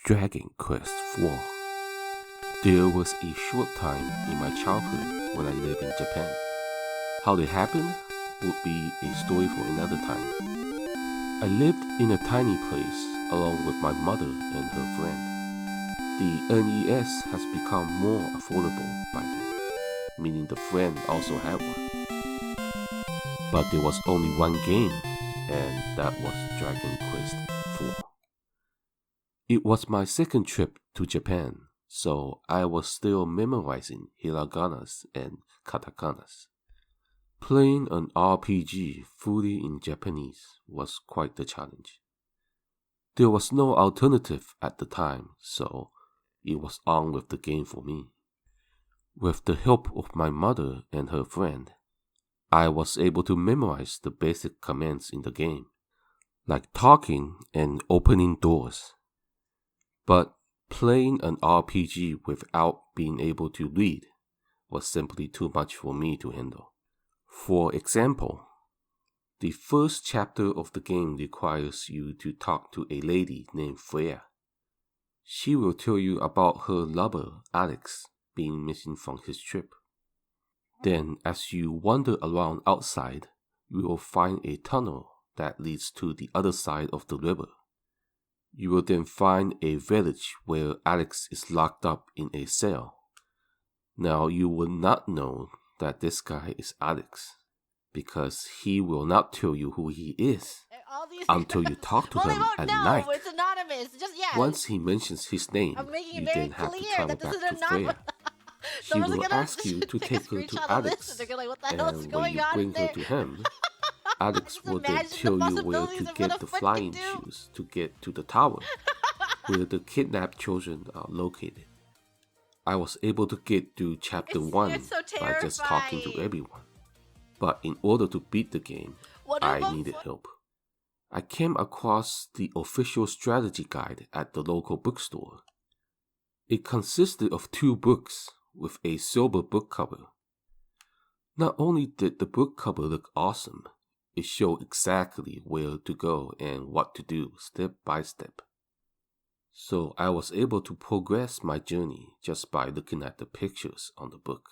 Dragon Quest IV. There was a short time in my childhood when I lived in Japan. How it happened would be a story for another time. I lived in a tiny place along with my mother and her friend. The NES has become more affordable by then, meaning the friend also had one. But there was only one game, and that was Dragon Quest IV. It was my second trip to Japan, so I was still memorizing hiraganas and katakanas. Playing an RPG fully in Japanese was quite the challenge. There was no alternative at the time, so it was on with the game for me. With the help of my mother and her friend, I was able to memorize the basic commands in the game, like talking and opening doors. But playing an RPG without being able to read was simply too much for me to handle. For example, the first chapter of the game requires you to talk to a lady named Freya. She will tell you about her lover, Alex, being missing from his trip. Then, as you wander around outside, you will find a tunnel that leads to the other side of the river. You will then find a village where Alex is locked up in a cell. Now, you will not know that this guy is Alex, because he will not tell you who he is until you talk to him at night. It's anonymous. Once he mentions his name, you then have to travel back to Freya. She will ask you to take her to Alex, and when you bring her to him, Alex will then tell you where to get the flying shoes to get to the tower, where the kidnapped children are located. I was able to get through chapter 1 by just talking to everyone. But in order to beat the game, I needed help. I came across the official strategy guide at the local bookstore. It consisted of 2 books with a silver book cover. Not only did the book cover look awesome, it showed exactly where to go and what to do step by step. So I was able to progress my journey just by looking at the pictures on the book.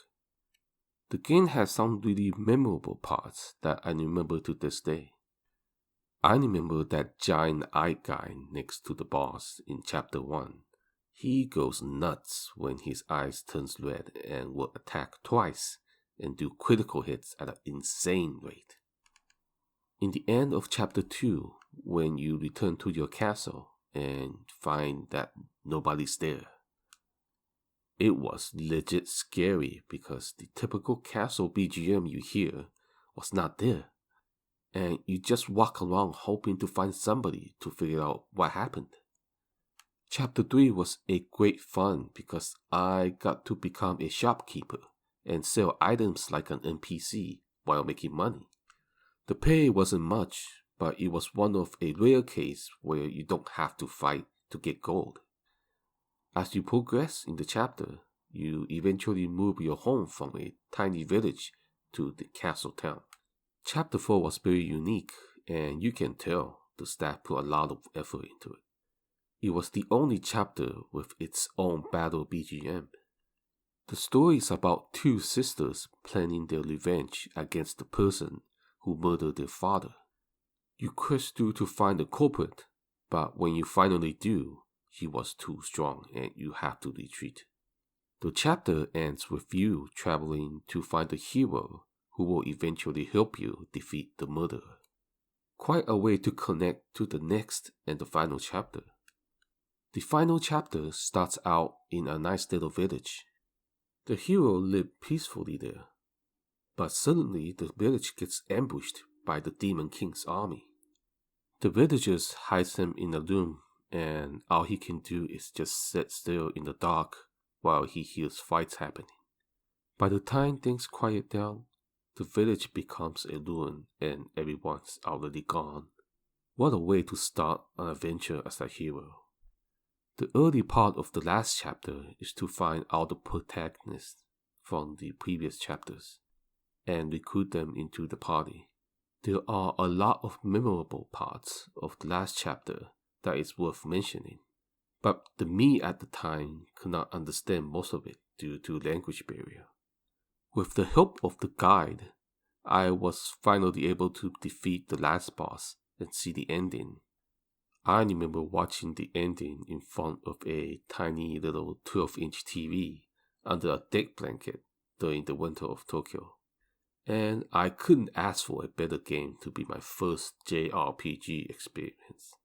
The game has some really memorable parts that I remember to this day. I remember that giant-eyed guy next to the boss in chapter 1. He goes nuts when his eyes turns red and will attack twice and do critical hits at an insane rate. In the end of chapter 2, when you return to your castle and find that nobody's there, it was legit scary because the typical castle BGM you hear was not there, and you just walk around hoping to find somebody to figure out what happened. Chapter 3 was a great fun because I got to become a shopkeeper and sell items like an NPC while making money. The pay wasn't much, but it was one of a rare case where you don't have to fight to get gold. As you progress in the chapter, you eventually move your home from a tiny village to the castle town. Chapter 4 was very unique, and you can tell the staff put a lot of effort into it. It was the only chapter with its own battle BGM. The story is about 2 sisters planning their revenge against the person who murdered their father. You quest through to find the culprit, but when you finally do, he was too strong and you have to retreat. The chapter ends with you traveling to find the hero who will eventually help you defeat the murderer. Quite a way to connect to the next and the final chapter. The final chapter starts out in a nice little village. The hero lived peacefully there, but suddenly the village gets ambushed by the Demon King's army. The villagers hide him in a room, and all he can do is just sit still in the dark while he hears fights happening. By the time things quiet down, the village becomes a ruin and everyone's already gone. What a way to start an adventure as a hero. The early part of the last chapter is to find all the protagonists from the previous chapters and recruit them into the party. There are a lot of memorable parts of the last chapter that is worth mentioning. but the me at the time could not understand most of it due to language barrier. With the help of the guide, I was finally able to defeat the last boss and see the ending. I remember watching the ending in front of a tiny little 12-inch TV under a deck blanket during the winter of Tokyo. And I couldn't ask for a better game to be my first JRPG experience.